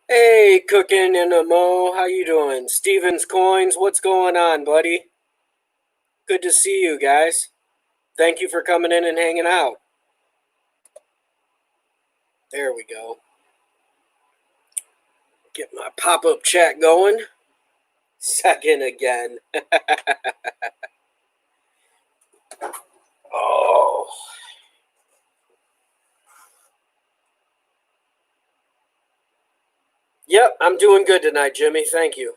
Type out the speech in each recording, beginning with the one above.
Hey, Cooking and a Mo, how you doing? Stevens Coins, what's going on, buddy? Good to see you guys. Thank you for coming in and hanging out. There we go. Get my pop-up chat going. Second again. Oh. Yep, I'm doing good tonight, Jimmy. Thank you.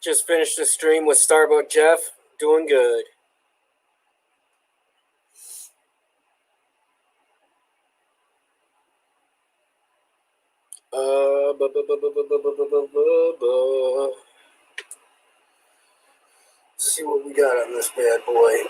Just finished the stream with Starbuck Jeff. Doing good. Let's see what we got on this bad boy.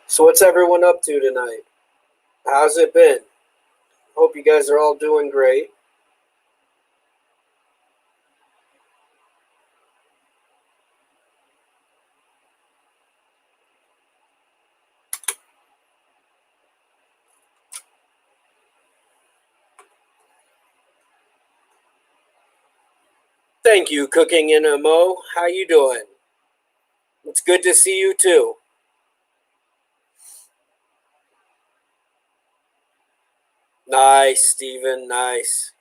So what's everyone up to tonight? How's it been? Hope you guys are all doing great. Thank you, Cooking in a Mo. How you doing? It's good to see you too. Nice, Steven, nice.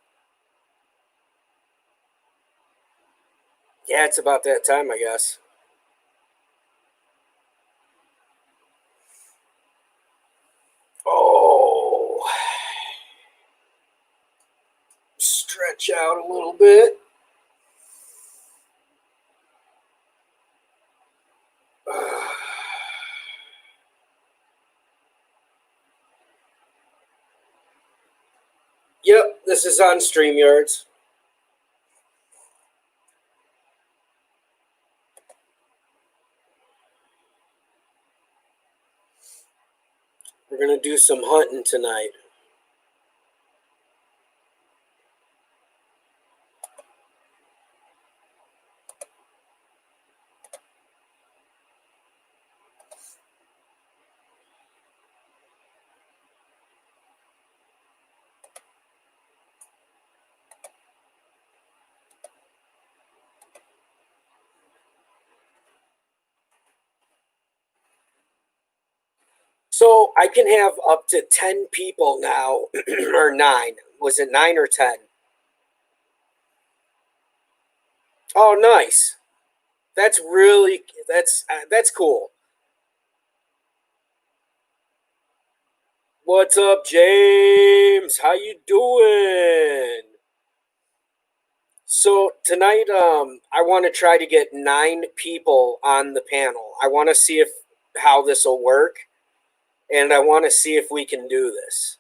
Yeah, it's about that time, I guess. Oh, stretch out a little bit. Yep, this is on StreamYards. We're going to do some hunting tonight. So I can have up to 10 people now, or 9. Was it 9 or 10? Oh, nice. That's cool. What's up, James? How you doing? So tonight, I want to try to get 9 people on the panel. I want to see if how this will work, and I want to see if we can do this.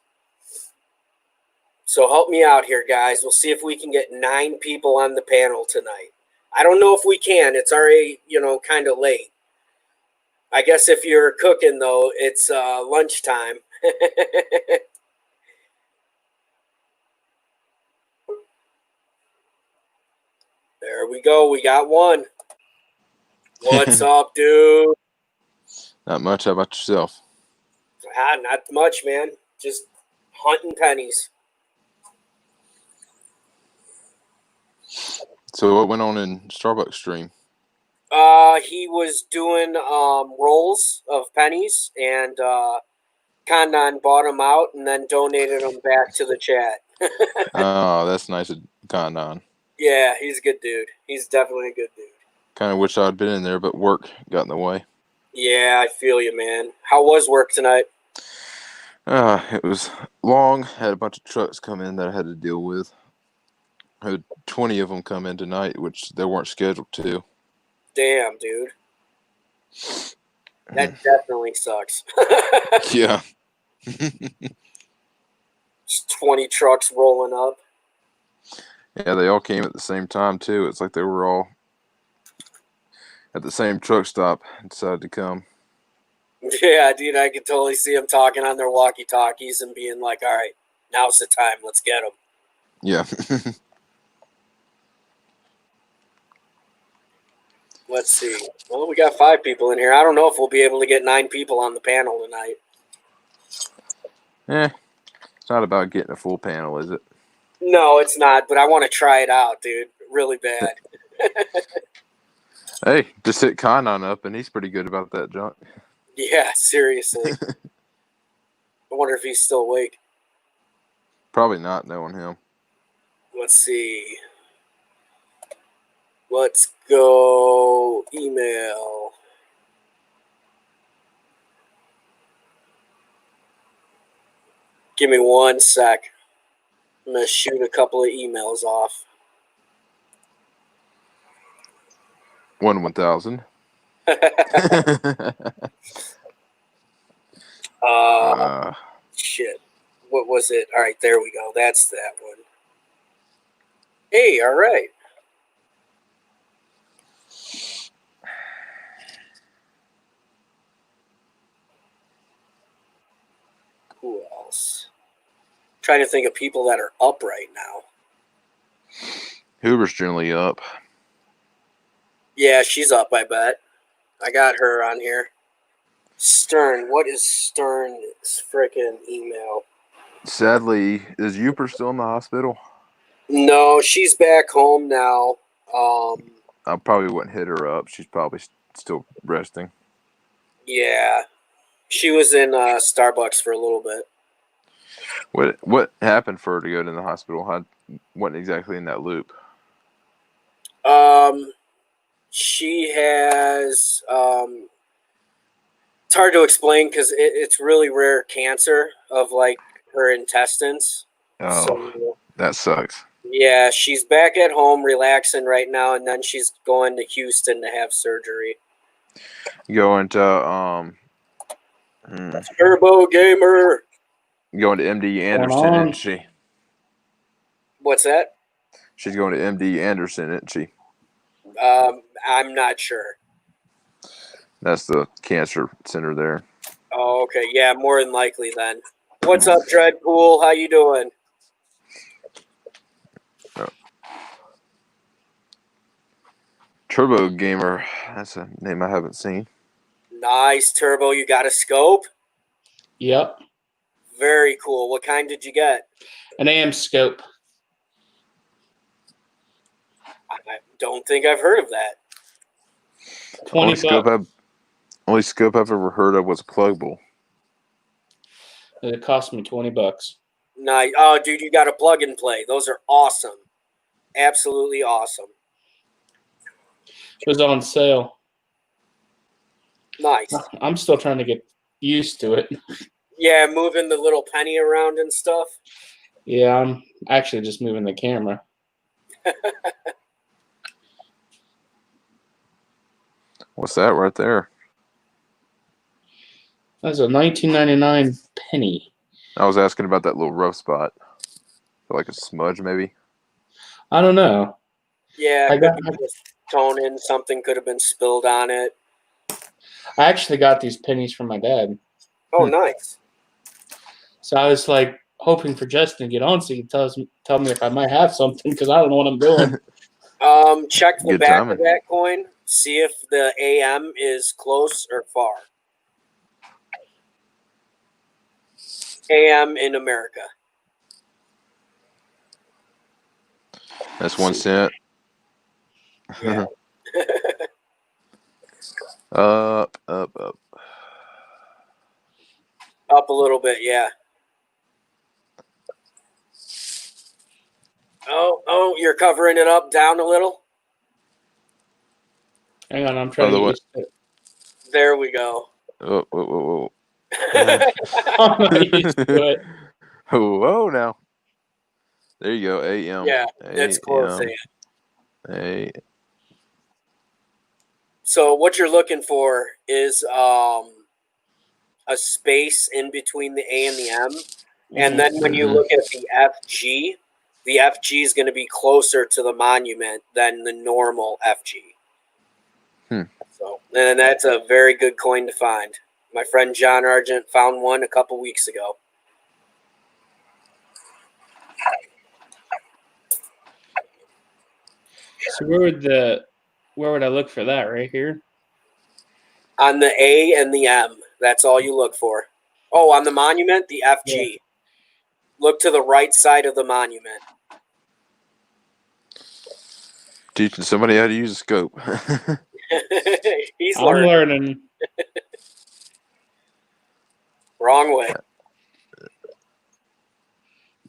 So help me out here, guys. We'll see if we can get 9 people on the panel tonight. I don't know if we can. It's already, kind of late. I guess if you're cooking, though, it's lunchtime. There we go. We got one. What's up, dude? Not much. How about yourself? Not much, man. Just hunting pennies. So what went on in Starbucks stream? He was doing rolls of pennies, and Kandan bought them out and then donated them back to the chat. Oh, that's nice of Gondon. Yeah, he's a good dude. He's definitely a good dude. Kind of wish I'd been in there, but work got in the way. Yeah, I feel you, man. How was work tonight? It was long. Had a bunch of trucks come in that I had to deal with. I had 20 of them come in tonight, which they weren't scheduled to. Damn, dude. That definitely sucks. Yeah. Just 20 trucks rolling up. Yeah, they all came at the same time, too. It's like they were all at the same truck stop and decided to come. Yeah, dude, I can totally see them talking on their walkie-talkies and being like, all right, now's the time. Let's get them. Yeah. Let's see. Well, we got 5 people in here. I don't know if we'll be able to get 9 people on the panel tonight. It's not about getting a full panel, is it? No, it's not, but I want to try it out, dude. Really bad. Hey, just hit Kanon up, and he's pretty good about that junk. Yeah, seriously. I wonder if he's still awake. Probably not, knowing him. Let's see. Let's go email. Give me 1 sec. I'm going to shoot a couple of emails off. 1,000. Shit. What was it? All right, there we go. That's that one. Hey, all right. Who else? Trying to think of people that are up right now. Hoover's generally up. Yeah, she's up, I bet. I got her on here. Stern. What is Stern's freaking email? Sadly, is Uper still in the hospital? No, she's back home now. I probably wouldn't hit her up. She's probably still resting. Yeah. She was in Starbucks for a little bit. What happened for her to go to the hospital? How wasn't exactly in that loop? She has it's hard to explain because it's really rare cancer of like her intestines. Oh, So, that sucks. yeah, she's back at home relaxing right now, and then she's going to Houston to have surgery. Going to Turbo Gamer. going to MD Anderson, isn't she? What's that? She's going to MD Anderson, isn't she? I'm not sure. That's the cancer center there. Oh, okay. Yeah, more than likely then. What's up, Dreadpool? How you doing? Turbo Gamer. That's a name I haven't seen. Nice, Turbo. You got a scope? Yep. Very cool. What kind did you get? An AM scope. I don't think I've heard of that. 20 bucks. Only scope I've ever heard of was a pluggable. It cost me 20 bucks. Nice. Oh, dude, you got a plug and play. Those are awesome. Absolutely awesome. It was on sale. Nice. I'm still trying to get used to it. Yeah, moving the little penny around and stuff. Yeah, I'm actually just moving the camera. What's that right there? That's a 1999 penny. I was asking about that little rough spot. Like a smudge, maybe? I don't know. Yeah, I got- toning. Something could have been spilled on it. I actually got these pennies from my dad. Oh, nice. So I was like hoping for Justin to get on so he can tell me if I might have something because I don't know what I'm doing. Check the Good back timing. of that coin. See if the AM is close or far. AM in America. That's 1 cent. Yeah. Up. Up a little bit, yeah. Oh, you're covering it up down a little? Hang on, I'm trying to get used to it. There we go. Whoa. I'm not used to it. Whoa, now. There you go, AM. Yeah, that's close. A. So what you're looking for is a space in between the A and the M. And then when you look at the FG is going to be closer to the monument than the normal FG. So, and that's a very good coin to find. My friend John Argent found one a couple weeks ago. So where would I look for that? Right here? On the A and the M, that's all you look for. Oh, on the monument, the FG. Yeah. Look to the right side of the monument. Teaching somebody how to use a scope. He's I'm learning. learning. Wrong way.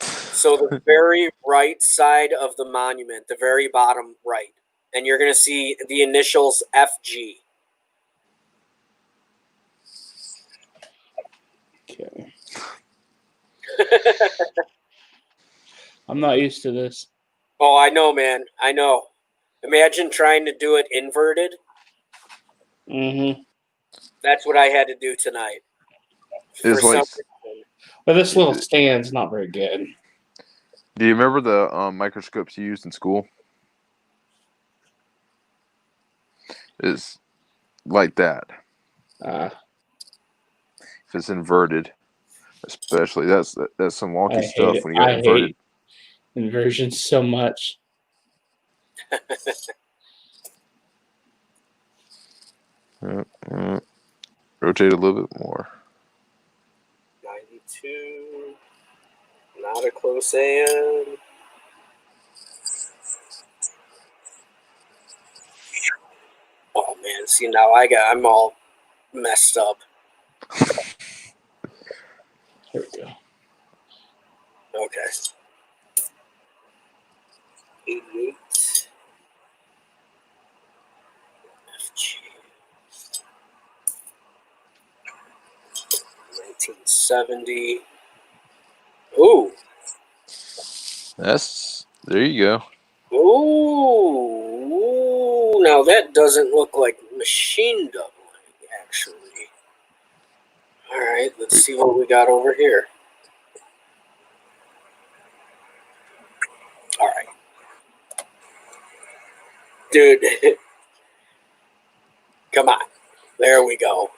So the very right side of the monument, the very bottom right, and you're going to see the initials FG. Okay. I'm not used to this. Oh, I know, man. I know. Imagine trying to do it inverted. Mm-hmm. That's what I had to do tonight. It's like, reason. But this little stand's not very good. do you remember the microscopes you used in school? It's like that. Uh, If it's inverted, especially that's some I wonky hate stuff it. when you got I inverted. hate inversions so much. Rotate a little bit more. 92. Not a close AM. Oh man, see now I'm all messed up. Here we go. Okay. 88. FG. 1970. Ooh. There you go. Ooh. Now that doesn't look like machine doubling, actually. All right, let's see what we got over here. All right. Dude. Come on. There we go.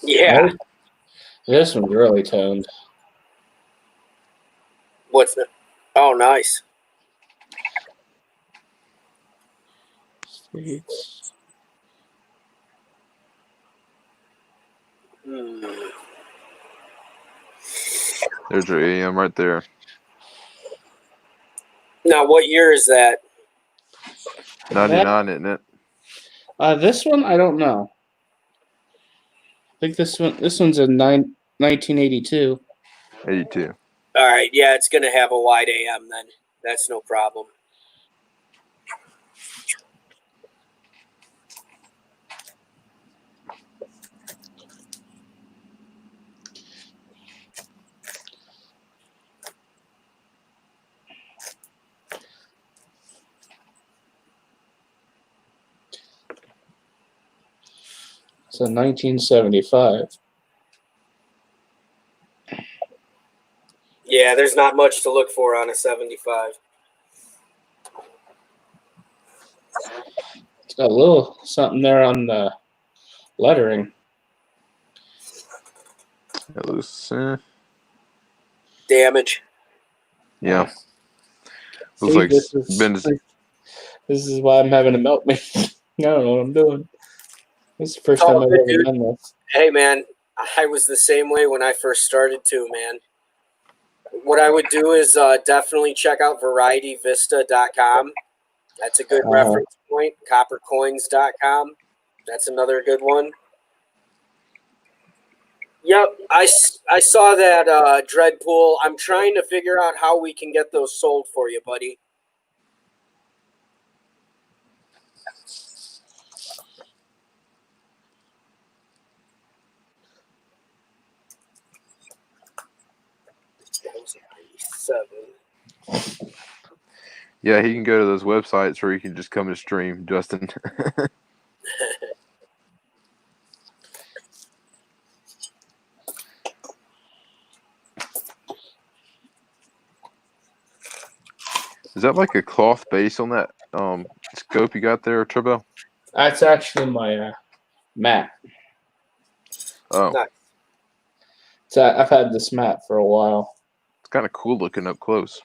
Yeah. This one's really toned. What's that? Oh, nice. States. There's your AM right there. Now, what year is that? 99, isn't it? This one, I don't know. I think this one's in 1982. 82. All right. Yeah, it's going to have a wide AM then. That's no problem. So 1975. Yeah, there's not much to look for on a 75. It's got a little something there on the lettering. It looks, Damage. yeah. See, Looks like this it's been. is why I'm having a melt me. I don't know what I'm doing. This is the first It's all time I've good, ever dude. done this. Hey, man, I was the same way when I first started too, man. What I would do is definitely check out varietyvista.com. That's a good reference point. Coppercoins.com. That's another good one. Yep, I saw that Dreadpool. I'm trying to figure out how we can get those sold for you, buddy. That was 97. Yeah, he can go to those websites where you can just come to stream, Justin. Is that like a cloth base on that scope you got there, Turbo? That's actually my mat. Oh, Nice. So I've had this mat for a while. it's kind of cool looking up close.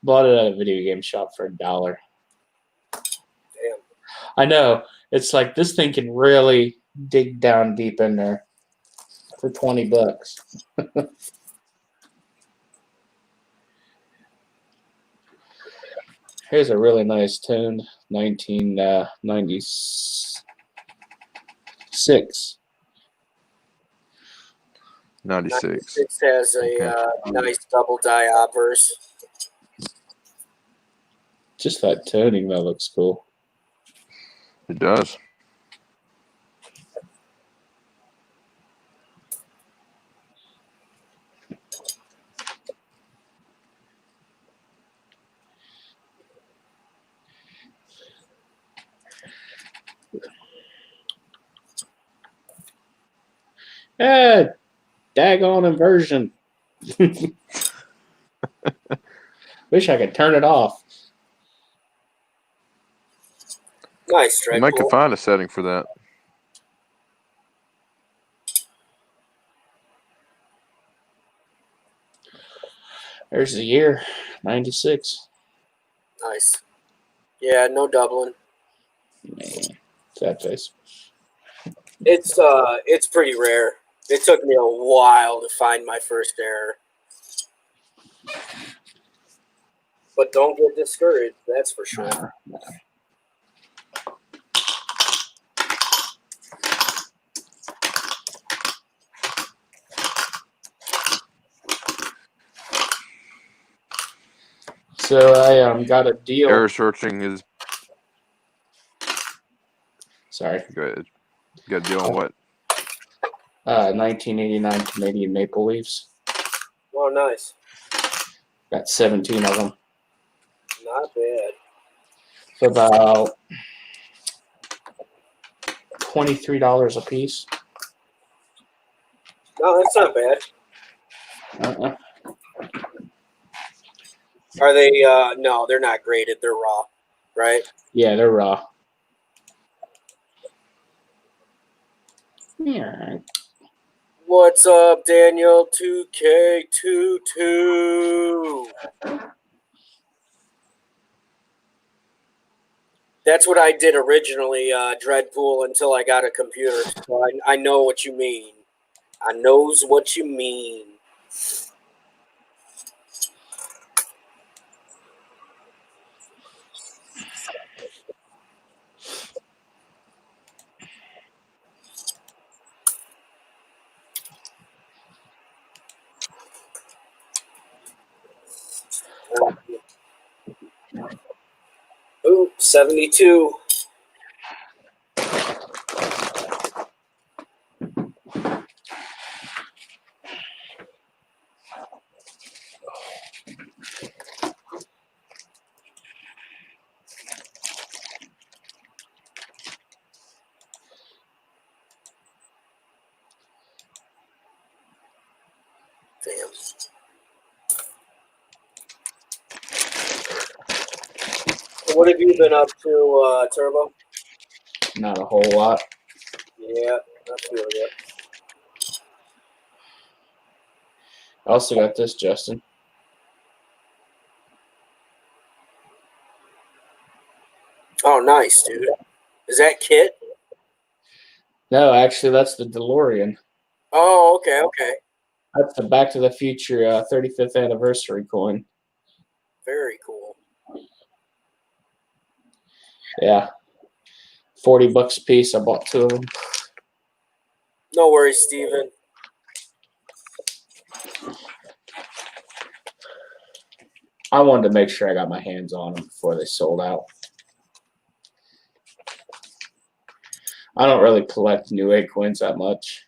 Bought it at a video game shop for $1. Damn. I know. It's like this thing can really dig down deep in there for $20. Here's a really nice tuned 1996. 96. 96 has a Okay. nice double die obverse. Just that tuning that looks cool. It does. Daggone inversion. Wish I could turn it off. Nice, You right? might could find a setting for that. There's the year, 96. Nice. Yeah, no doubling. Man, sad face. It's pretty rare. It took me a while to find my first error. But don't get discouraged, that's for sure. So I got a deal. Error searching is. Sorry. Go ahead. You got a deal on what? 1989 Canadian Maple Leafs. Oh, nice. Got 17 of them. Not bad. For about $23 a piece. No, that's not bad. Uh-uh. Are they? No, they're not graded. They're raw, right? Yeah, they're raw. Yeah. What's up, Daniel? 2K22. That's what I did originally, Dreadpool, until I got a computer. So I know what you mean. I knows what you mean. Ooh, 72. Damn. What have you been up to, Turbo? Not a whole lot. Yeah, I feel you. I also got this, Justin. Oh, nice, dude. Is that Kit? No, actually, that's the DeLorean. Oh, okay, okay. That's the Back to the Future 35th anniversary coin. Very cool. Yeah. $40 a piece. I bought 2 of them. No worries, Steven. I wanted to make sure I got my hands on them before they sold out. I don't really collect New Age coins that much.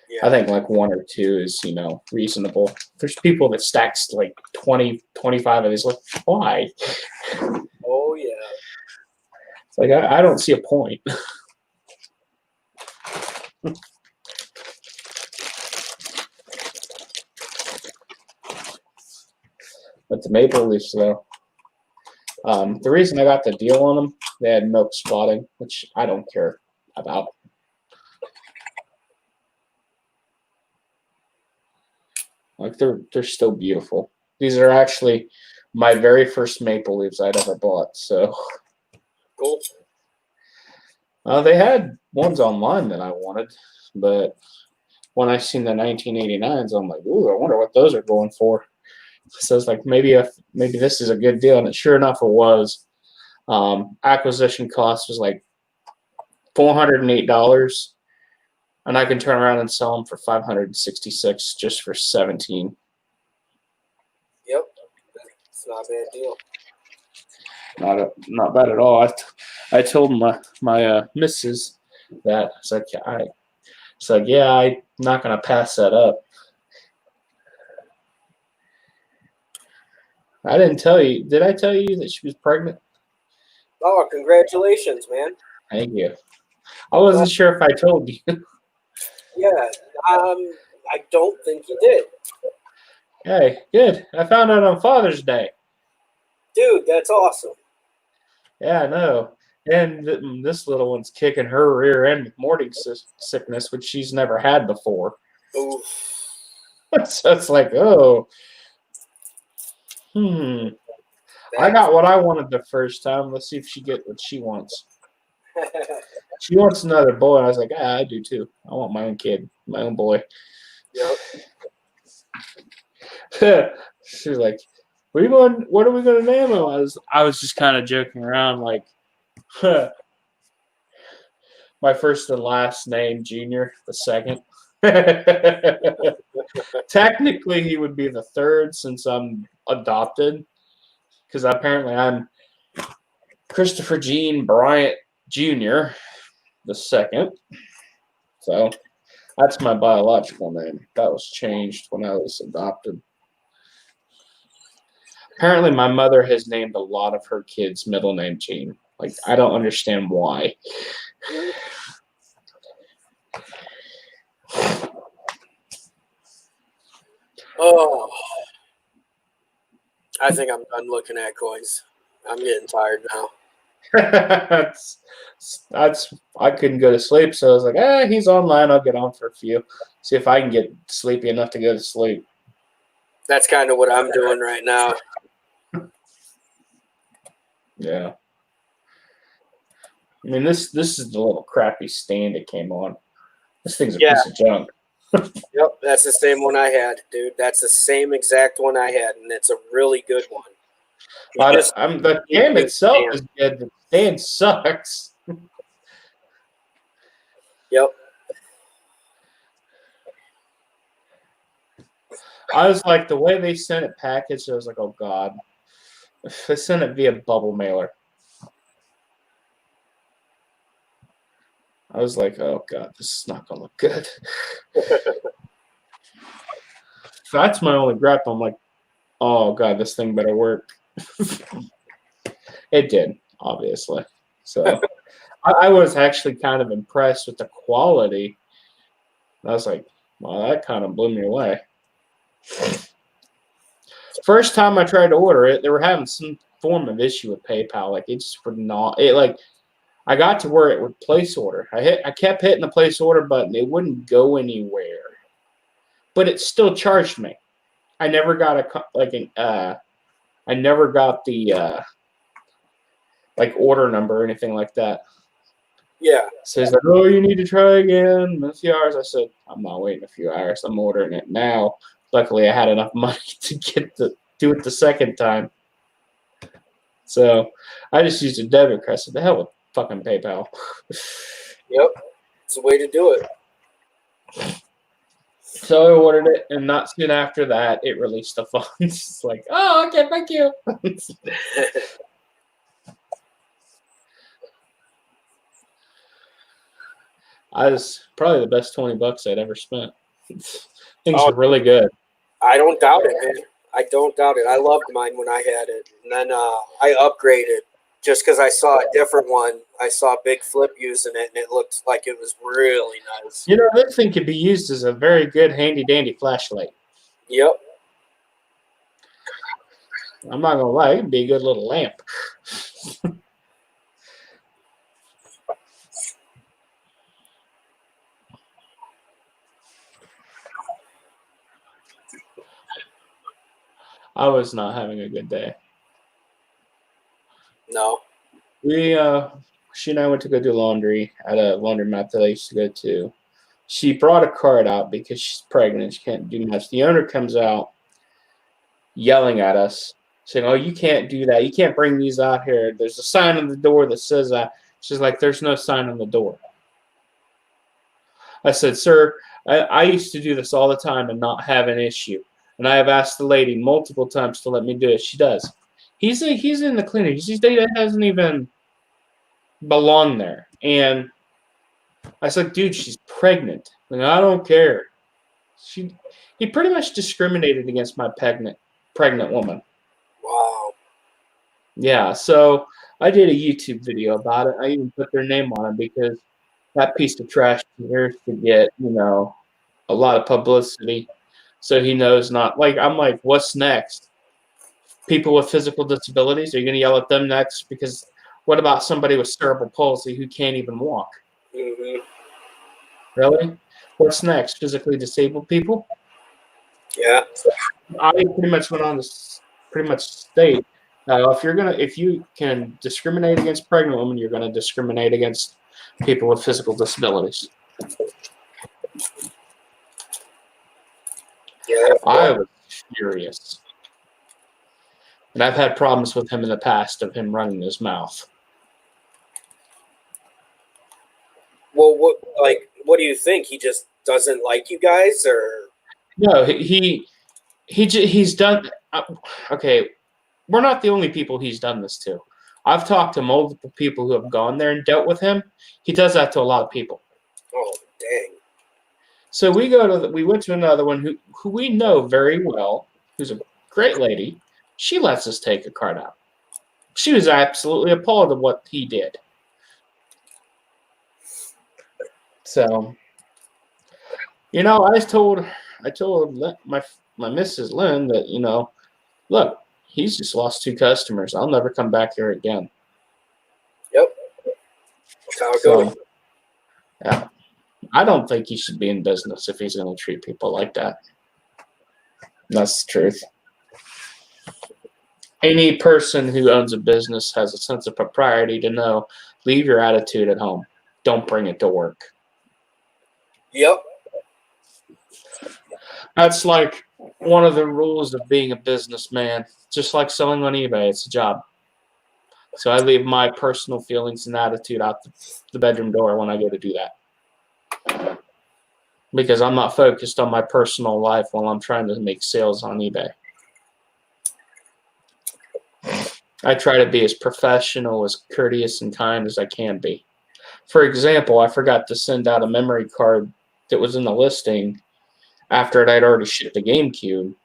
Yeah. I think like 1 or 2 is, reasonable. There's people that stacks like 20, 25 of these. Like, why? Oh, yeah. It's like, I don't see a point. But But the Maple Leafs, though, the reason I got the deal on them, they had milk spotting, which I don't care about. Like they're still beautiful. These are actually my very first Maple Leafs I'd ever bought. So Cool. they had ones online that I wanted, but when I seen the 1989s, I'm like, ooh, I wonder what those are going for. So it's like maybe this is a good deal, and sure enough, it was. Acquisition cost was like $408, and I can turn around and sell them for $566 just for 17. Yep. It's not a bad deal. Not bad at all. I told my missus that. It's like, yeah, I'm not gonna pass that up. I didn't tell you. Did I tell you that she was pregnant? Oh, congratulations, man. Thank you. I wasn't sure if I told you. Yeah. I don't think you did. Hey, good. I found out on Father's Day. Dude, that's awesome. Yeah, I know. And this little one's kicking her rear end with morning sickness, which she's never had before. Oof. So it's like, oh, I got what I wanted the first time. Let's see if she gets what she wants. She wants another boy. I was like, I do too. I want my own kid, my own boy. Yep. She's like, what are we going to name him? I was just kind of joking around, like, my first and last name, Junior, the second. Technically, he would be the third since I'm adopted, because apparently I'm Christopher Gene Bryant Jr., the second. So that's my biological name. That was changed when I was adopted. Apparently, my mother has named a lot of her kids middle name Gene. Like, I don't understand why. Oh, I think I'm done looking at coins. I'm getting tired now. that's I couldn't go to sleep, so I was like, he's online. I'll get on for a few. See if I can get sleepy enough to go to sleep. That's kind of what I'm doing right now. Yeah. I mean, this is the little crappy stand it came on. This thing's a piece of junk. Yep, that's the same one I had, dude. That's the same exact one I had, and it's a really good one. The game itself is good. The stand sucks. Yep. I was like, the way they sent it packaged, I was like, oh, God. They sent it via bubble mailer. I was like, oh, God, this is not going to look good. That's my only gripe. I'm like, oh, God, this thing better work. It did, obviously. So I was actually kind of impressed with the quality. I was like, well, that kind of blew me away. First time I tried to order it, they were having some form of issue with PayPal. Like, it just would not. I got to where it would place order. I kept hitting the place order button. It wouldn't go anywhere, but it still charged me. I never got I never got the order number or anything like that. Yeah. So he's like, oh, you need to try again in a few hours. I said, I'm not waiting a few hours. I'm ordering it now. Luckily, I had enough money to do it the second time. So I just used a debit card. I said, the hell with fucking PayPal. Yep. It's the way to do it. So I ordered it, and not soon after that, it released the funds. It's like, oh, okay, thank you. I was probably the best $20 I'd ever spent. Things are really good. I don't doubt it, man. I don't doubt it. I loved mine when I had it. And then I upgraded just because I saw a different one. I saw Big Flip using it, and it looked like it was really nice. You know, that thing could be used as a very good handy-dandy flashlight. Yep. I'm not gonna lie, it'd be a good little lamp. I was not having a good day. No. She and I went to go do laundry at a laundromat that I used to go to. She brought a cart out because she's pregnant. She can't do much. The owner comes out yelling at us, saying, "Oh, you can't do that. You can't bring these out here. There's a sign on the door that says that." She's like, "There's no sign on the door." I said, "Sir, I used to do this all the time and not have an issue. And I have asked the lady multiple times to let me do it. She does. He's in the clinic. He doesn't even belong there." And I said, "Dude, she's pregnant. Like, I don't care." He pretty much discriminated against my pregnant woman. Wow. Yeah, so I did a YouTube video about it. I even put their name on it because that piece of trash deserves to get, a lot of publicity. So he knows not, like, I'm like, what's next? People with physical disabilities? Are you going to yell at them next? Because what about somebody with cerebral palsy who can't even walk? Mm-hmm. Really? What's next? Physically disabled people? Yeah. I pretty much went on to pretty much state if you can discriminate against pregnant women, you're going to discriminate against people with physical disabilities. Yeah. I was furious. And I've had problems with him in the past of him running his mouth. Well, what do you think? He just doesn't like you guys, or? No, he's done. Okay, we're not the only people he's done this to. I've talked to multiple people who have gone there and dealt with him. He does that to a lot of people. Oh, dang. So we went to another one who we know very well, who's a great lady. She lets us take a cart out. She was absolutely appalled at what he did. So, I told my Mrs. Lynn that, look, he's just lost 2 customers. I'll never come back here again. Yep. That's how it So, goes. yeah. I don't think he should be in business if he's going to treat people like that. That's the truth. Any person who owns a business has a sense of propriety to know, leave your attitude at home. Don't bring it to work. Yep. That's like one of the rules of being a businessman. Just like selling on eBay, it's a job. So I leave my personal feelings and attitude out the bedroom door when I go to do that. Because I'm not focused on my personal life while I'm trying to make sales on eBay. I try to be as professional, as courteous, and kind as I can be. For example, I forgot to send out a memory card that was in the listing after I'd already shipped the GameCube.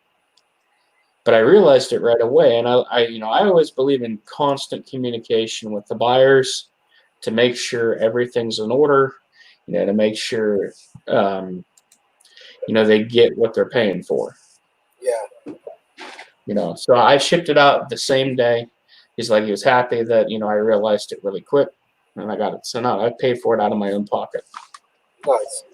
But I realized it right away, and I always believe in constant communication with the buyers to make sure everything's in order, to make sure they get what they're paying for. Yeah. So I shipped it out the same day. He was happy that I realized it really quick, and I got it sent out. I paid for it out of my own pocket. Nice.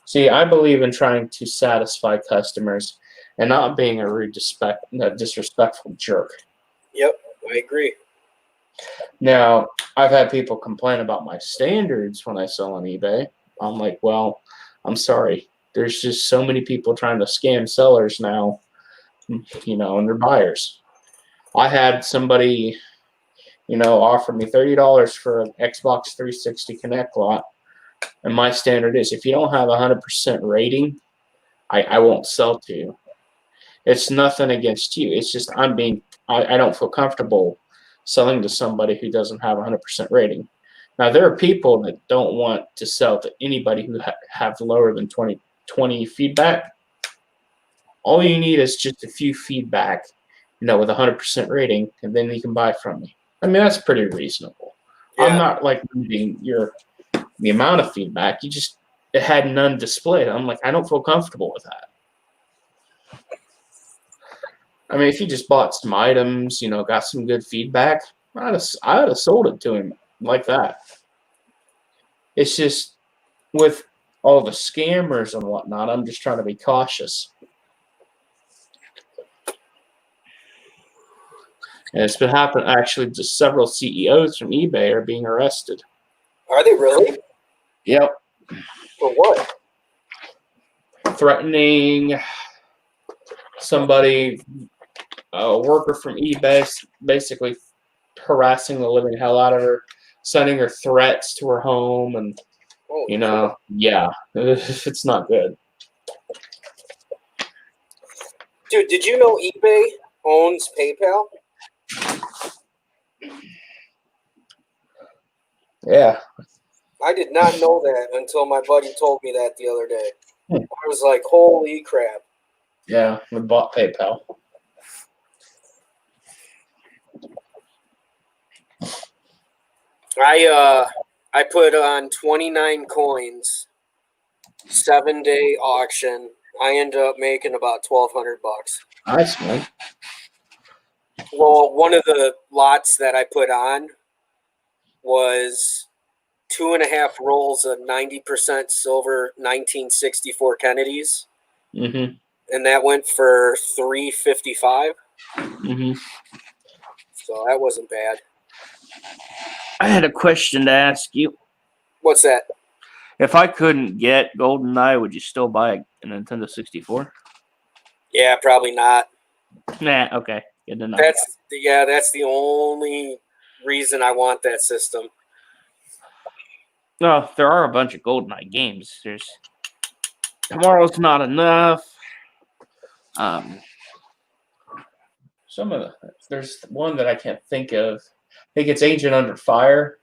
See, I believe in trying to satisfy customers and not being a rude, disrespectful jerk. Yep, I agree. Now, I've had people complain about my standards when I sell on eBay. I'm like, well, I'm sorry. There's just so many people trying to scam sellers now, and they're buyers. I had somebody, offer me $30 for an Xbox 360 Connect lot. And my standard is if you don't have 100% rating, I won't sell to you. It's nothing against you. It's just I don't feel comfortable selling to somebody who doesn't have 100% rating. Now, there are people that don't want to sell to anybody who have lower than 20 feedback. All you need is just a few feedback, with 100% rating, and then you can buy from me. I mean, that's pretty reasonable. Yeah. I'm not like limiting the amount of feedback. It had none displayed. I'm like, I don't feel comfortable with that. I mean, if he just bought some items, got some good feedback, I'd have sold it to him like that. It's just with all the scammers and whatnot, I'm just trying to be cautious. And it's been happening. Actually, just several CEOs from eBay are being arrested. Are they really? Yep. For what? Threatening somebody, a worker from eBay, basically harassing the living hell out of her, sending her threats to her home, and yeah, it's not good. Dude, did you know eBay owns PayPal? Yeah. I did not know that until my buddy told me that the other day. Hmm. I was like, holy crap. Yeah, we bought PayPal. I put on 29 coins, 7-day auction. I ended up making about $1,200. Nice, man. Well, one of the lots that I put on was 2.5 rolls of 90% silver 1964 Kennedys, Mm-hmm. and that went for $355. Mm-hmm. So that wasn't bad. I had a question to ask you. What's that? If I couldn't get GoldenEye, would you still buy a Nintendo 64? Yeah, probably not. Nah, okay. Good to know. That's the only reason I want that system. Well, there are a bunch of GoldenEye games. There's Tomorrow's Not Enough. There's one that I can't think of. I think it's Agent Under Fire.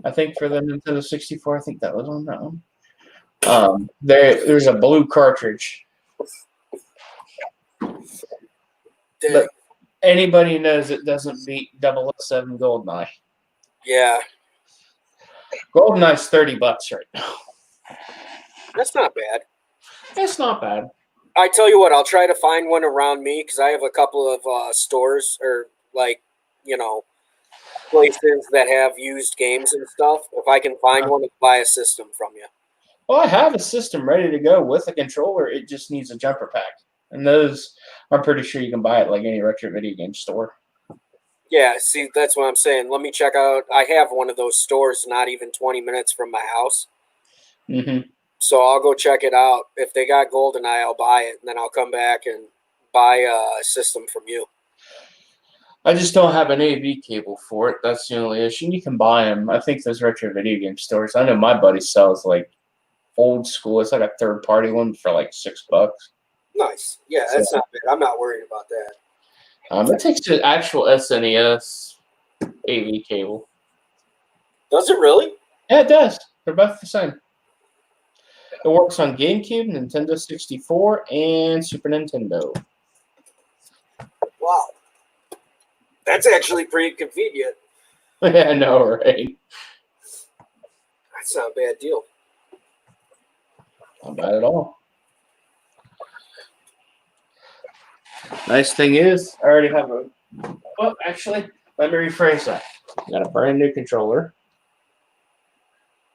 I think for the Nintendo 64, I think that was on that one. There's a blue cartridge. But anybody knows it doesn't beat 007 GoldenEye. Yeah, GoldenEye's $30 right now. that's not bad. It's not bad. I tell you what, I'll try to find one around me because I have a couple of stores or places that have used games and stuff. If I can find one, I'll buy a system from you. Well, I have a system ready to go with a controller. It just needs a jumper pack. And those, I'm pretty sure you can buy at like any retro video game store. Yeah, see, that's what I'm saying. Let me check out. I have one of those stores not even 20 minutes from my house. Mm-hmm. So I'll go check it out. If they got GoldenEye, I'll buy it, and then I'll come back and buy a system from you. I just don't have an AV cable for it. That's the only issue. You can buy them. I think those retro video game stores. I know my buddy sells like old school. It's like a third party one for like $6. Nice. Yeah, that's not bad. I'm not worried about that. It takes the actual SNES AV cable. Does it really? Yeah, it does. They're both the same. It works on GameCube, Nintendo 64, and Super Nintendo. Wow. That's actually pretty convenient. Yeah, I know, right? That's not a bad deal. Not bad at all. Nice thing is, I already have a. Well, actually, let me rephrase that. I got a brand new controller.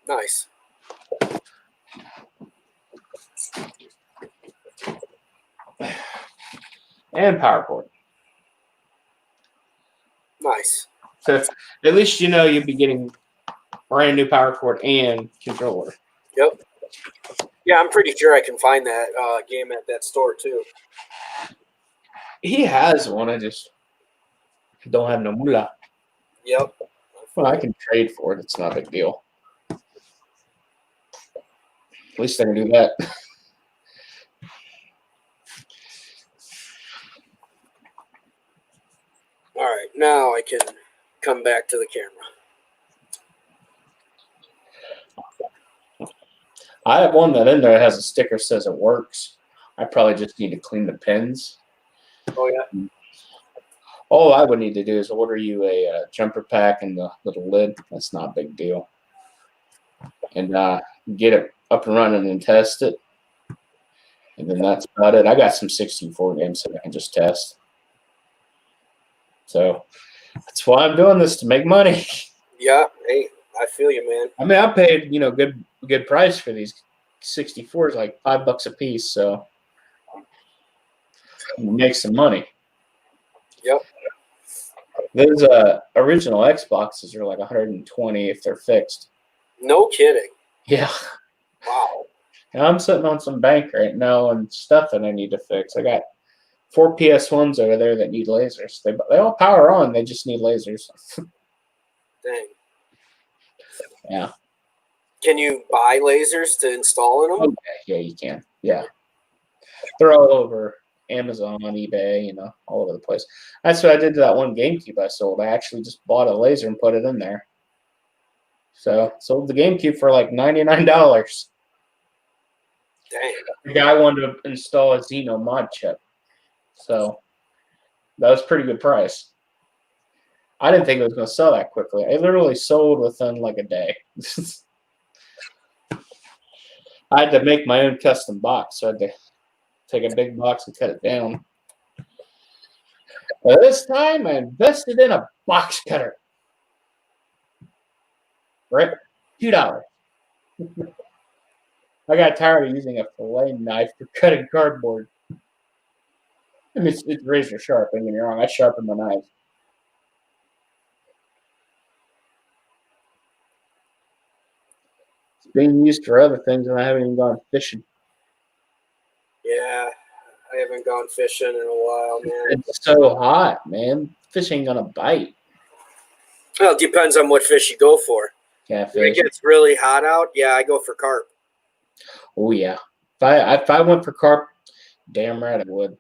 Nice. And power cord. Nice. So at least you'll be getting brand new power cord and controller. Yep. Yeah, I'm pretty sure I can find that game at that store too. He has one. I just don't have no moolah. Yep. Well, I can trade for it. It's not a big deal. At least I can do that. All right, now I can come back to the camera. I have one that in there has a sticker says it works. I probably just need to clean the pins. Oh yeah. All I would need to do is order you a jumper pack and the little lid. That's not a big deal. And get it up and running and test it. And then that's about it. I got some 64 games that I can just test. So that's why I'm doing this, to make money. Yeah. Hey, I feel you, man. I mean, I paid good price for these 64s, like $5 a piece. So make some money. Yep. Those original Xboxes are like 120 if they're fixed. No kidding. Yeah. Wow. And I'm sitting on some bank right now and stuff that I need to fix. I got 4 PS1s over there that need lasers. They all power on. They just need lasers. Dang. Yeah. Can you buy lasers to install in them? Okay. Yeah, you can. Yeah. They're all over Amazon, eBay, all over the place. That's what I did to that one GameCube I sold. I actually just bought a laser and put it in there. So sold the GameCube for like $99. Dang. The guy wanted to install a Xeno mod chip. So that was a pretty good price. I didn't think it was going to sell that quickly. It literally sold within like a day. I had to make my own custom box. So I had to take a big box and cut it down. But this time I invested in a box cutter. Right? $2. I got tired of using a fillet knife for cutting cardboard. I mean, it's razor sharp, don't get me wrong. I sharpen my knife. It's being used for other things, and I haven't even gone fishing. Yeah. I haven't gone fishing in a while, man. It's so hot, man. Fish ain't gonna bite. Well, it depends on what fish you go for. If it Catfish. gets really hot out, yeah, I go for carp. Oh yeah. If I went for carp, damn right I would.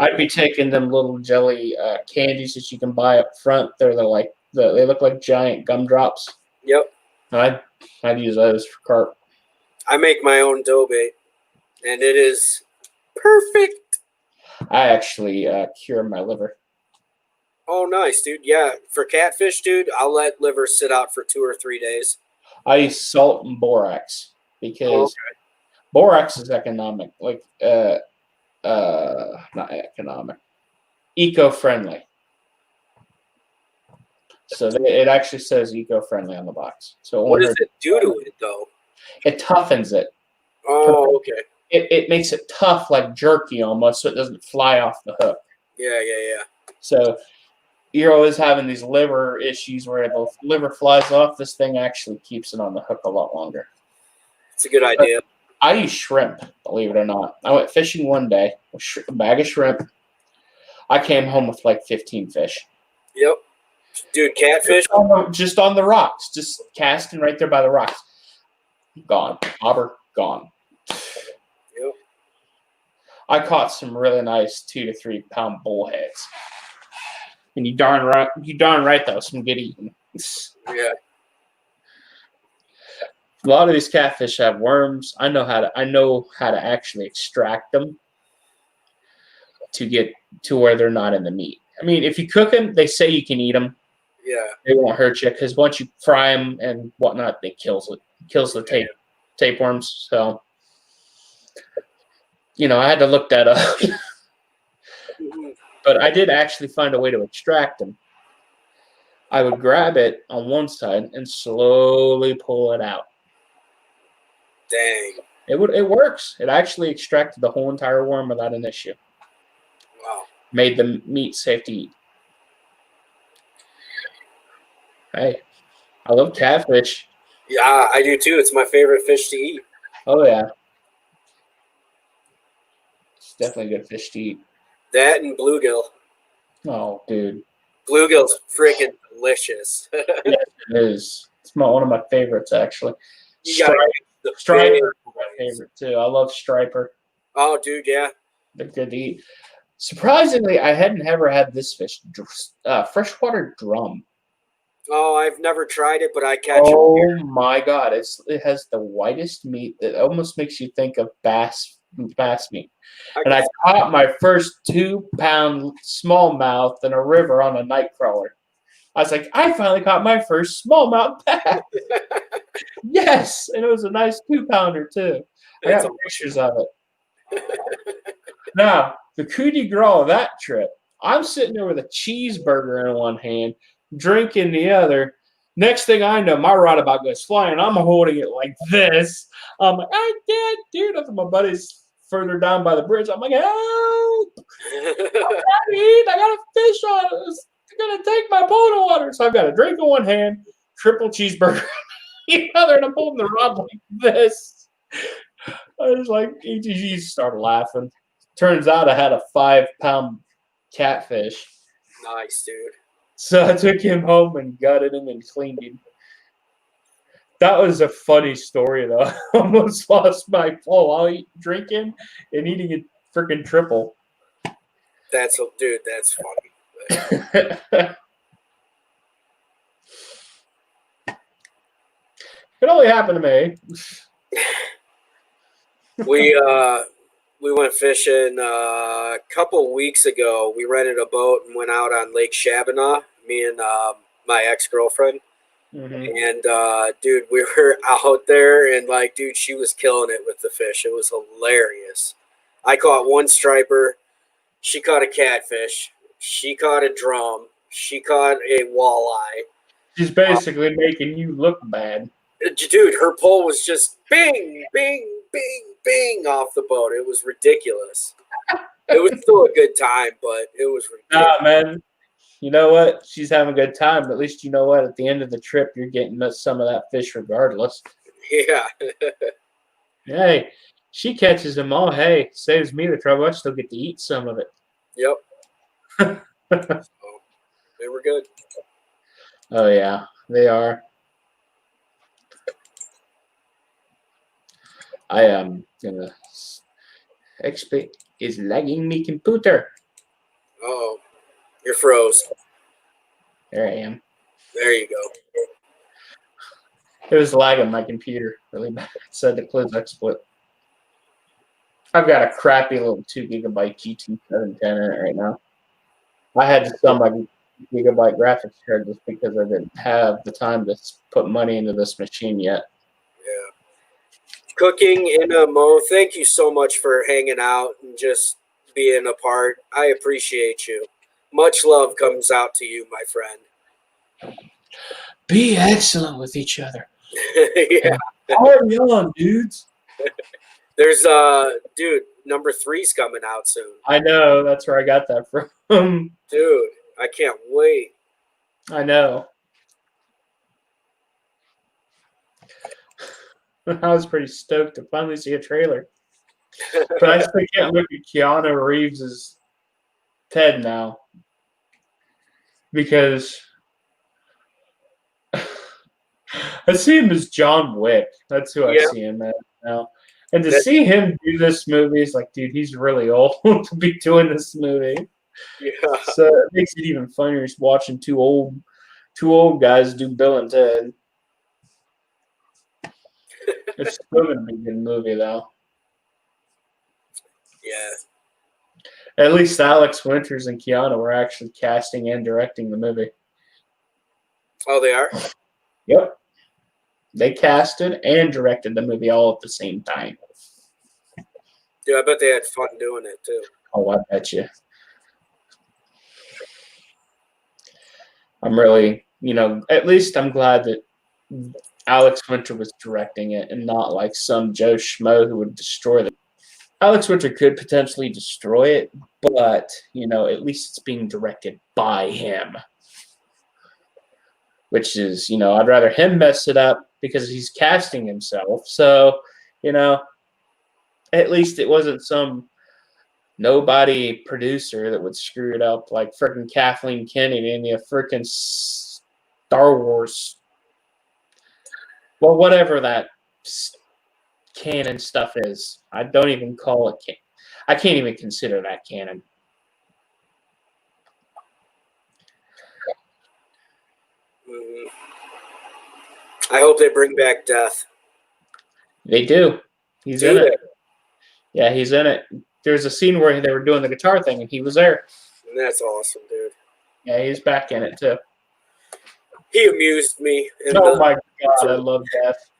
I'd be taking them little jelly candies that you can buy up front. They look like giant gumdrops. Yep. I'd use those for carp. I make my own dough bait, and it is perfect. I actually cure my liver. Oh, nice, dude. Yeah, for catfish, dude, I'll let liver sit out for 2 or 3 days. I use salt and borax because borax is economic, not economic, eco-friendly. So it actually says eco-friendly on the box. So What does it do to it, though? It toughens it. Oh, okay. It makes it tough like jerky almost, so it doesn't fly off the hook. Yeah. So you're always having these liver issues where the liver flies off. This thing actually keeps it on the hook a lot longer. It's a good idea. I use shrimp, believe it or not. I went fishing one day with a bag of shrimp. I came home with like 15 fish. Yep. Dude, catfish? Just on the rocks, just casting right there by the rocks. Gone. Bobber, gone. Yep. I caught some really nice 2 to 3 pound bullheads. And you darn right though, some good eating. Yeah. A lot of these catfish have worms. I know how to actually extract them to get to where they're not in the meat. I mean, if you cook them, they say you can eat them. Yeah. They won't hurt you because once you fry them and whatnot, it kills the tapeworms. So, I had to look that up. But I did actually find a way to extract them. I would grab it on one side and slowly pull it out. Dang. It works. It actually extracted the whole entire worm without an issue. Wow. Made the meat safe to eat. Hey, I love catfish. Yeah, I do too. It's my favorite fish to eat. Oh yeah, it's definitely a good fish to eat. That and bluegill. Oh, dude, Bluegill's freaking delicious. it is. It's one of my favorites actually. You gotta get the Striper big is my favorite too. I love striper. Oh, dude, yeah. They're good to eat. Surprisingly, I hadn't ever had this fish, freshwater drum. Oh, I've never tried it, but I catch it. Oh my god, it has the whitest meat that almost makes you think of bass meat. And I caught my first 2-pound smallmouth in a river on a night crawler. I was like, I finally caught my first smallmouth bass. Yes, and it was a nice 2-pounder too. I got pictures of it. Now, the coup de grace of that trip I'm sitting there with a cheeseburger in one hand, drinking the other. Next thing I know, my rod about goes flying. I'm holding it like this. I'm like, I can't do nothing. My buddy's further down by the bridge. I'm like, help! I got a fish on it. It's gonna take my boat in water. So I've got a drink in one hand, triple cheeseburger in the other, and I'm holding the rod like this. I was like, ETG started laughing. Turns out I had a 5-pound catfish. Nice, dude. So I took him home and gutted him and cleaned him. That was a funny story, though. I almost lost my flow while drinking and eating a freaking triple. That's funny. It only happened to me. We went fishing a couple weeks ago. We rented a boat and went out on Lake Shabana, me and my ex-girlfriend. Mm-hmm. And dude, we were out there and like, dude, she was killing it with the fish. It was hilarious. I caught one striper. She caught a catfish. She caught a drum. She caught a walleye. She's basically making you look bad. Dude, her pole was just bing, bing, bing, bing off the boat. It was ridiculous. It was still a good time, but it was ridiculous. Nah, man. You know what? She's having a good time. But at least you know what? At the end of the trip, you're getting some of that fish regardless. Yeah. Hey, she catches them all. Hey, saves me the trouble. I still get to eat some of it. Yep. So, they were good. Oh, yeah. They are. I am gonna XP is lagging me computer. Oh, you're froze. There I am. There you go. It was lagging my computer really bad. It said to close exploit. I've got a crappy little 2 gigabyte GT710 in it right now. I had to sell my gigabyte graphics card just because I didn't have the time to put money into this machine yet. Yeah. Cooking in Mo, thank you so much for hanging out and just being a part. I appreciate you. Much love comes out to you, my friend. Be excellent with each other. Yeah. Party on, dudes. There's dude, number 3's coming out soon. I know. That's where I got that from. Dude, I can't wait. I know. I was pretty stoked to finally see a trailer. But I still can't look at Keanu Reeves' Ted now. Because I see him as John Wick. That's who I see him as now. And to see him do this movie is like, dude, he's really old to be doing this movie. Yeah. So it makes it even funnier just watching two old guys do Bill and Ted. It's still gonna be a good movie though. Yeah. At least Alex Winters and Keanu were actually casting and directing the movie. Oh, they are? Yep. They casted and directed the movie all at the same time. Dude, I bet they had fun doing it too. Oh, I bet you. I'm really, at least I'm glad that Alex Winter was directing it and not like some Joe Schmo who would destroy it. Alex Winter could potentially destroy it, but, at least it's being directed by him. Which is, I'd rather him mess it up because he's casting himself. So, at least it wasn't some nobody producer that would screw it up like freaking Kathleen Kennedy in the freaking Star Wars. Well, whatever that canon stuff is. I don't even call it canon. I can't even consider that canon. Mm-hmm. I hope they bring back Death. They do. He's in it. Yeah, he's in it. There's a scene where they were doing the guitar thing, and he was there. And that's awesome, dude. Yeah, he's back in it, too. He amused me. My God, I love Death.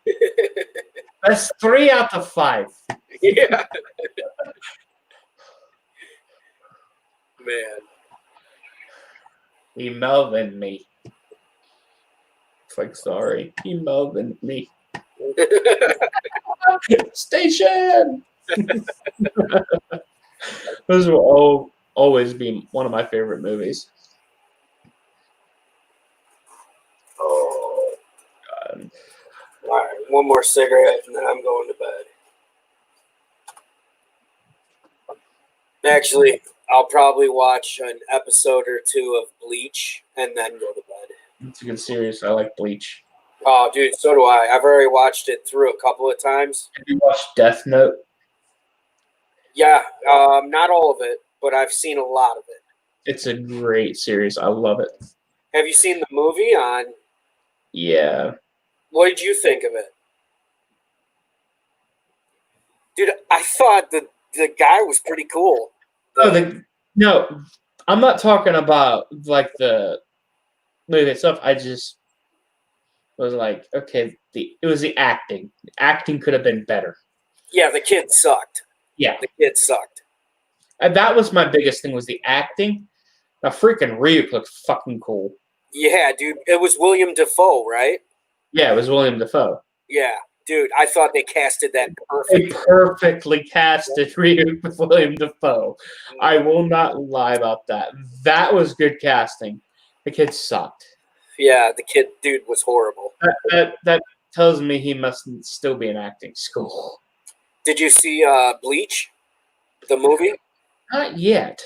That's 3 out of 5. Yeah. Man. He Melvin me. It's like, sorry, he Melvin me. Station. Those will always be one of my favorite movies. Oh, God. all right, one more cigarette and then I'm going to bed. Actually, I'll probably watch an episode or two of Bleach and then go to bed. It's a good series. I like Bleach. Oh, dude, so do I. I've already watched it through a couple of times. Have you watched Death Note? Yeah, not all of it, but I've seen a lot of it. It's a great series. I love it. Have you seen the movie on? Yeah. What did you think of it? Dude, I thought the guy was pretty cool. No, I'm not talking about like the movie itself. I just was like, okay, it was the acting. The acting could have been better. Yeah, the kid sucked. Yeah. The kid sucked. And that was my biggest thing was the acting. Now freaking Ryuk looked fucking cool. Yeah, dude, it was William Dafoe, right? Yeah, it was William Dafoe. Yeah, dude, I thought they casted that They perfect. perfectly casted Ryuk with William Dafoe. I will not lie about that. That was good casting. The kid sucked. Yeah, the kid, dude, was horrible. That tells me he must still be in acting school. Did you see Bleach, the movie? Not yet.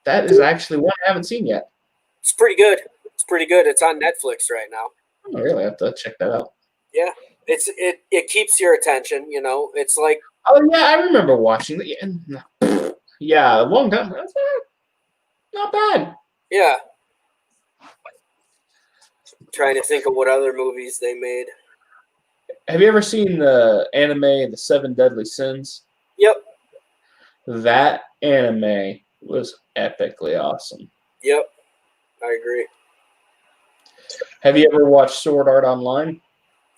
That is actually one I haven't seen yet. It's pretty good. It's pretty good. It's on Netflix right now. I really have to check that out. Yeah, it keeps your attention. You know, it's like Oh yeah, I remember watching that. Yeah, a long time. That's not bad. yeah. Trying to think of what other movies they made. Have you ever seen the anime The Seven Deadly Sins? Yep, That anime was epically awesome. yep. I agree. Have you ever watched Sword Art Online?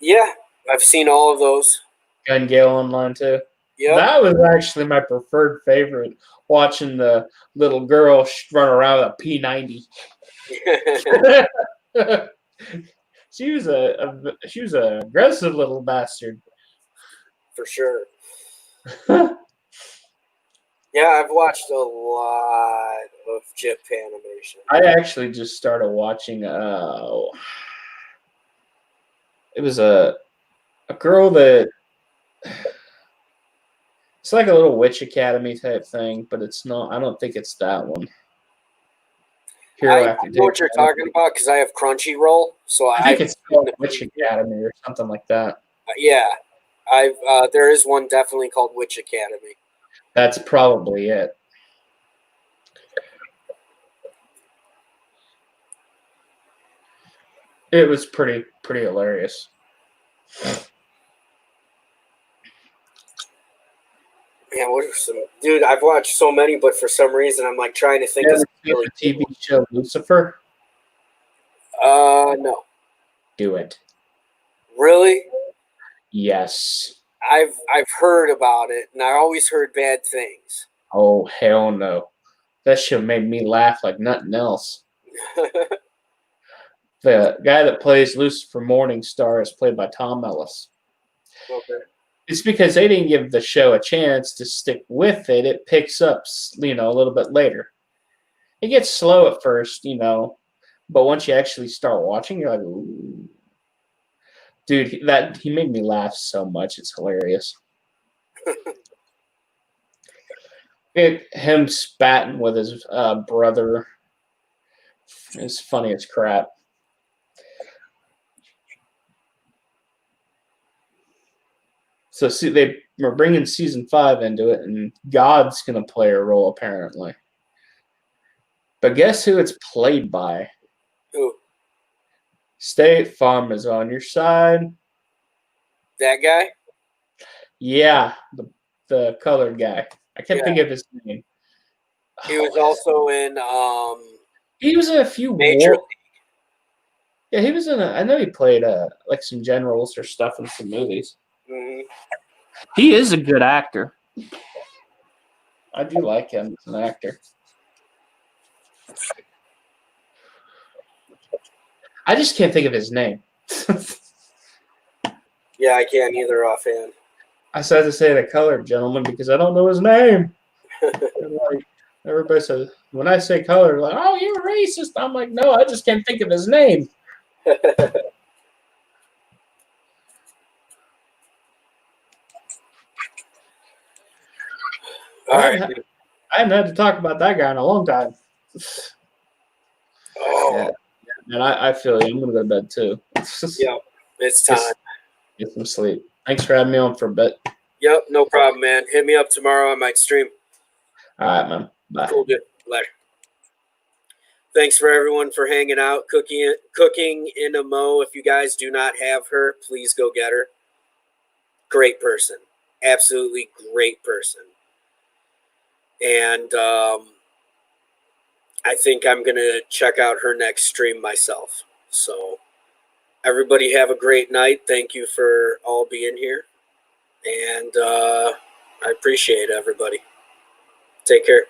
Yeah, I've seen all of those. Gun Gale Online too? Yep. That was actually my preferred favorite. Watching the little girl run around with a P90. She was a aggressive little bastard. For sure. Yeah, I've watched a lot of Jip animation. I actually just started watching. It was a girl that it's like a little witch academy type thing, but it's not. I don't think it's that one. I know what you're talking about because I have Crunchyroll, so I think it's called Witch Academy or something like that. Yeah, there is one definitely called Witch Academy. That's probably it. It was pretty hilarious. Yeah, what are some? Dude, I've watched so many, but for some reason, I'm like trying to think You of ever seen really the TV show Lucifer? No. Do it. Really? Yes. I've heard about it, and I always heard bad things. Oh hell no! That shit made me laugh like nothing else. The guy that plays Lucifer Morningstar is played by Tom Ellis. Okay. It's because they didn't give the show a chance to stick with it. It picks up, a little bit later. It gets slow at first, but once you actually start watching, you're like, ooh. Dude, he made me laugh so much. It's hilarious. Him spatting with his brother is funny as crap. So see, they were bringing season 5 into it, and God's gonna play a role apparently. But guess who it's played by? Who? State Farm is on your side. That guy? Yeah, the colored guy. I can't think of his name. He was also in He was in a few Major war. Yeah, he was in I know he played like some generals or stuff in some movies. Mhm. He is a good actor. I do like him as an actor. I just can't think of his name. Yeah, I can't either offhand. I started to say the colored gentleman because I don't know his name. And, like, everybody says when I say color, like, oh, you're racist. I'm like, no, I just can't think of his name. All right. I haven't had to talk about that guy in a long time. Oh, And I feel you. I'm gonna go to bed too. yeah, it's time. Get some sleep. Thanks for having me on for a bit. Yep, no problem, man. Hit me up tomorrow. I might stream. All right, man. Bye. Cool, dude. Later. Thanks for everyone for hanging out. Cooking in a Mo. If you guys do not have her, please go get her. Great person. Absolutely great person. And I think I'm going to check out her next stream myself. So everybody have a great night. Thank you for all being here. And I appreciate everybody. Take care.